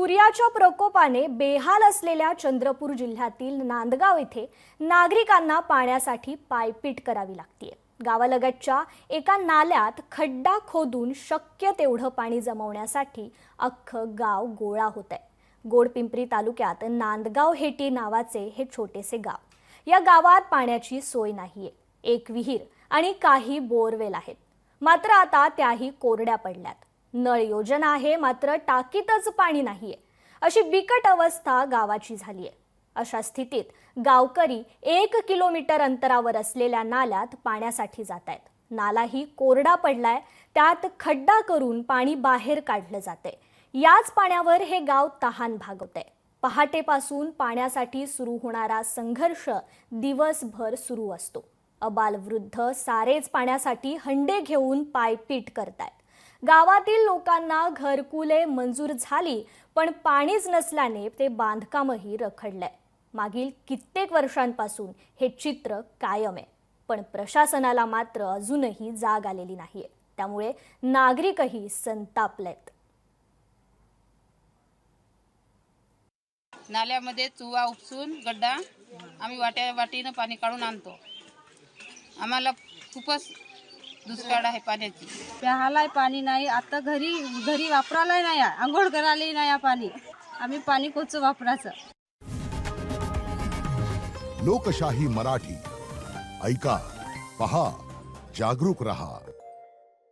सूर्याच्या प्रकोपाने बेहाल असलेल्या चंद्रपूर जिल्ह्यातील नांदगाव येथे नागरिकांना पाण्यासाठी पायपीट करावी लागते। गावालगतच्या एका नाल्यात खड्डा खोदून शक्य तेवढं पाणी जमवण्यासाठी अख्खं गाव गोळा होत आहे। गोडपिंपरी तालुक्यात नांदगाव हेटी नावाचे हे छोटेसे गाव। या गावात पाण्याची सोय नाहीये। एक विहीर आणि काही बोरवेल आहेत, मात्र आता त्याही कोरड्या पडल्यात। नळ योजना आहे, मात्र टाकीतच पाणी नाहीये। अशी बिकट अवस्था गावाची झाली आहे। अशा स्थितीत गावकरी 1 किलोमीटर अंतरावर असलेल्या नाल्यात पाण्यासाठी जात आहेत। नालाही कोरडा पडलाय, त्यात खड्डा करून पाणी बाहेर काढलं जातंय। याच पाण्यावर हे गाव तहान भागवतंय। पहाटेपासून पाण्यासाठी सुरू होणारा संघर्ष दिवसभर सुरू असतो। अबालवृद्ध सारेच पाण्यासाठी हंडे घेऊन पायपीट करतायत। गावातील लोकांना घरकुले मंजूर झाली, पण पाणीच नसल्याने ते बांधकामही रखडलंय। मागील कित्येक वर्षांपासून हे चित्र कायम आहे, पण प्रशासनाला मात्र अजूनही जाग आलेली नाहीये। त्यामुळे नागरिकही संतापलेत। नाल्यामध्ये चुवा उपसून गड्डा आम्ही वाटीनं पाणी काढून आणतो। आम्हाला खूपच दुष्काळ आहे पाण्याची। प्यायला पाणी नाही, आता घरी वापरायला नाही, आंघोळ करायला नाही पाणी। आम्ही पाणी कोणचं वापरायचं। लोकशाही मराठी ऐका, पहा, जागरूक रहा।